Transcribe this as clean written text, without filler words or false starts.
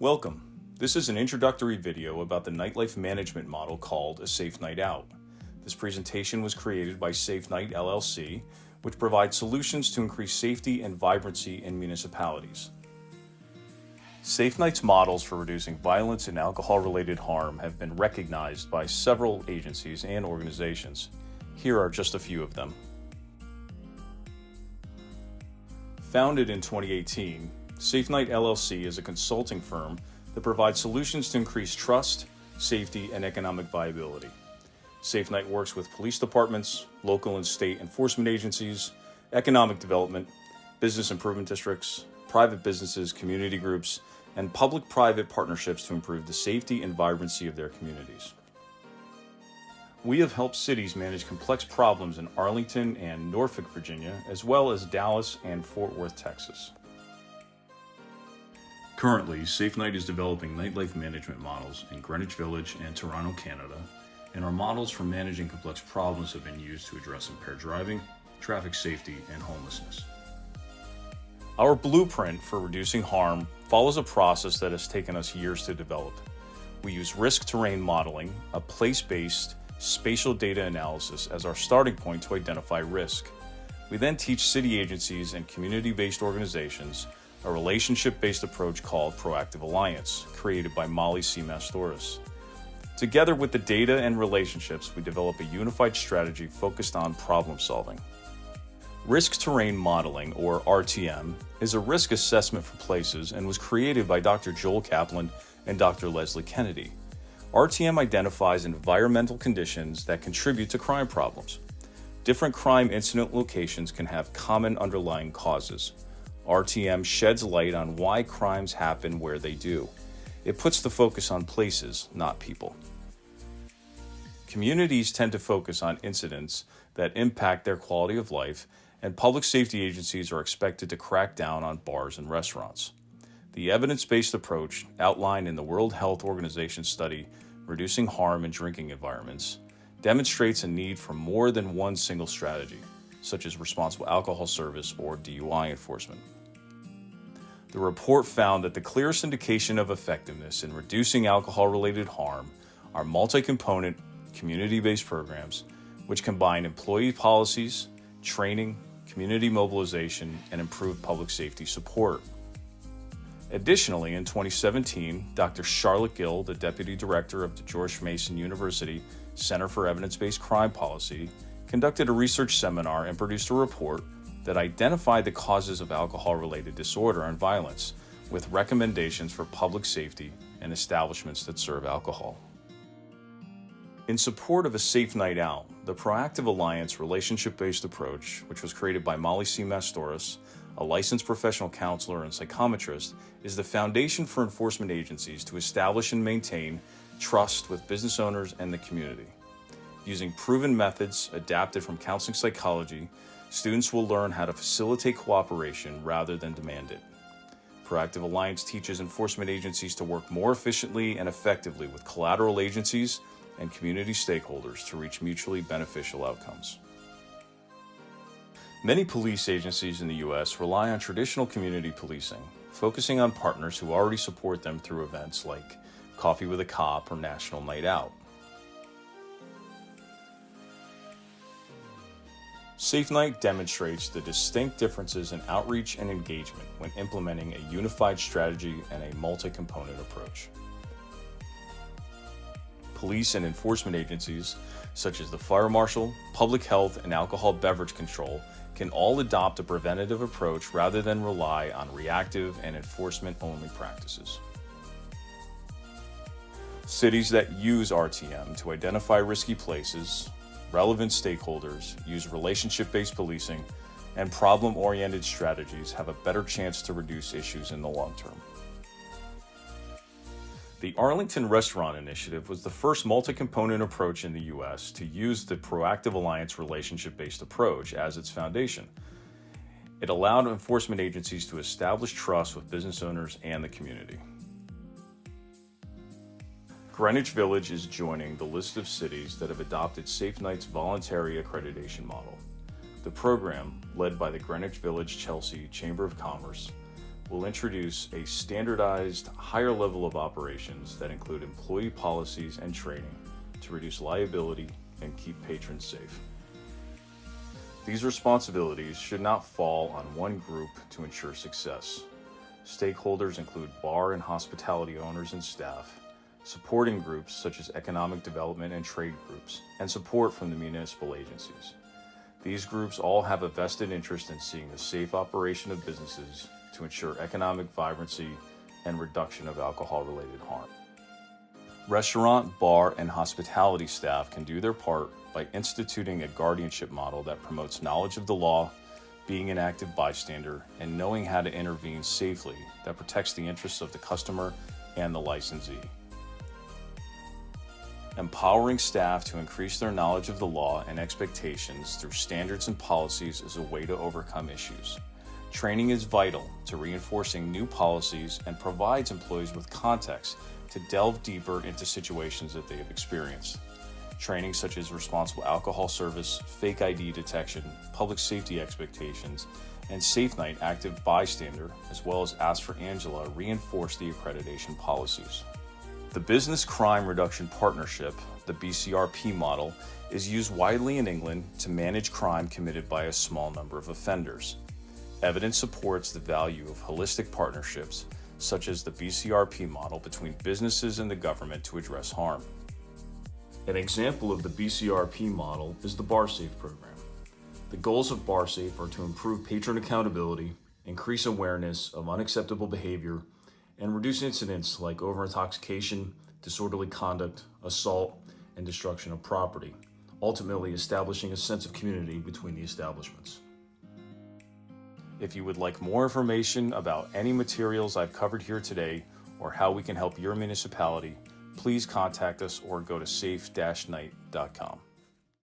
Welcome. This is an introductory video about the nightlife management model called A Safe Night Out. This presentation was created by Safe Night LLC, which provides solutions to increase safety and vibrancy in municipalities. Safe Night's models for reducing violence and alcohol-related harm have been recognized by several agencies and organizations. Here are just a few of them. Founded in 2018, Safe Night LLC is a consulting firm that provides solutions to increase trust, safety, and economic viability. Safe Night works with police departments, local and state enforcement agencies, economic development, business improvement districts, private businesses, community groups, and public-private partnerships to improve the safety and vibrancy of their communities. We have helped cities manage complex problems in Arlington and Norfolk, Virginia, as well as Dallas and Fort Worth, Texas. Currently, Safe Night is developing nightlife management models in Greenwich Village and Toronto, Canada, and our models for managing complex problems have been used to address impaired driving, traffic safety, and homelessness. Our blueprint for reducing harm follows a process that has taken us years to develop. We use risk terrain modeling, a place-based spatial data analysis as our starting point to identify risk. We then teach city agencies and community-based organizations a relationship-based approach called Proactive Alliance, created by Molly C. Mastoris. Together with the data and relationships, we develop a unified strategy focused on problem solving. Risk Terrain Modeling, or RTM, is a risk assessment for places and was created by Dr. Joel Kaplan and Dr. Leslie Kennedy. RTM identifies environmental conditions that contribute to crime problems. Different crime incident locations can have common underlying causes. RTM sheds light on why crimes happen where they do. It puts the focus on places, not people. Communities tend to focus on incidents that impact their quality of life, and public safety agencies are expected to crack down on bars and restaurants. The evidence-based approach outlined in the World Health Organization study, Reducing Harm in Drinking Environments, demonstrates a need for more than one single strategy, such as responsible alcohol service or DUI enforcement. The report found that the clearest indication of effectiveness in reducing alcohol-related harm are multi-component, community-based programs, which combine employee policies, training, community mobilization, and improved public safety support. Additionally, in 2017, Dr. Charlotte Gill, the Deputy Director of the George Mason University Center for Evidence-Based Crime Policy, conducted a research seminar and produced a report that identified the causes of alcohol-related disorder and violence, with recommendations for public safety and establishments that serve alcohol. In support of A Safe Night Out, the Proactive Alliance relationship-based approach, which was created by Molly C. Mastoris, a licensed professional counselor and psychometrist, is the foundation for enforcement agencies to establish and maintain trust with business owners and the community. Using proven methods adapted from counseling psychology, students will learn how to facilitate cooperation rather than demand it. Proactive Alliance teaches enforcement agencies to work more efficiently and effectively with collateral agencies and community stakeholders to reach mutually beneficial outcomes. Many police agencies in the U.S. rely on traditional community policing, focusing on partners who already support them through events like Coffee with a Cop or National Night Out. Safe Night demonstrates the distinct differences in outreach and engagement when implementing a unified strategy and a multi-component approach. Police and enforcement agencies, such as the Fire Marshal, Public Health, and Alcohol Beverage Control, can all adopt a preventative approach rather than rely on reactive and enforcement-only practices. Cities that use RTM to identify risky places, relevant stakeholders, use relationship-based policing, and problem-oriented strategies have a better chance to reduce issues in the long term. The Arlington Restaurant Initiative was the first multi-component approach in the U.S. to use the Proactive Alliance relationship-based approach as its foundation. It allowed enforcement agencies to establish trust with business owners and the community. Greenwich Village is joining the list of cities that have adopted Safe Night's voluntary accreditation model. The program, led by the Greenwich Village Chelsea Chamber of Commerce, will introduce a standardized, higher level of operations that include employee policies and training to reduce liability and keep patrons safe. These responsibilities should not fall on one group to ensure success. Stakeholders include bar and hospitality owners and staff, supporting groups such as economic development and trade groups, and support from the municipal agencies. These groups all have a vested interest in seeing the safe operation of businesses to ensure economic vibrancy and reduction of alcohol-related harm. Restaurant, bar, and hospitality staff can do their part by instituting a guardianship model that promotes knowledge of the law, being an active bystander, and knowing how to intervene safely that protects the interests of the customer and the licensee. Empowering staff to increase their knowledge of the law and expectations through standards and policies is a way to overcome issues. Training is vital to reinforcing new policies and provides employees with context to delve deeper into situations that they have experienced. Training such as responsible alcohol service, fake ID detection, public safety expectations, and Safe Night active bystander, as well as Ask for Angela, reinforce the accreditation policies. The Business Crime Reduction Partnership, the BCRP model, is used widely in England to manage crime committed by a small number of offenders. Evidence supports the value of holistic partnerships, such as the BCRP model between businesses and the government to address harm. An example of the BCRP model is the BarSafe program. The goals of BarSafe are to improve patron accountability, increase awareness of unacceptable behavior, and reduce incidents like over-intoxication, disorderly conduct, assault, and destruction of property, ultimately establishing a sense of community between the establishments. If you would like more information about any materials I've covered here today or how we can help your municipality, please contact us or go to safe-night.com.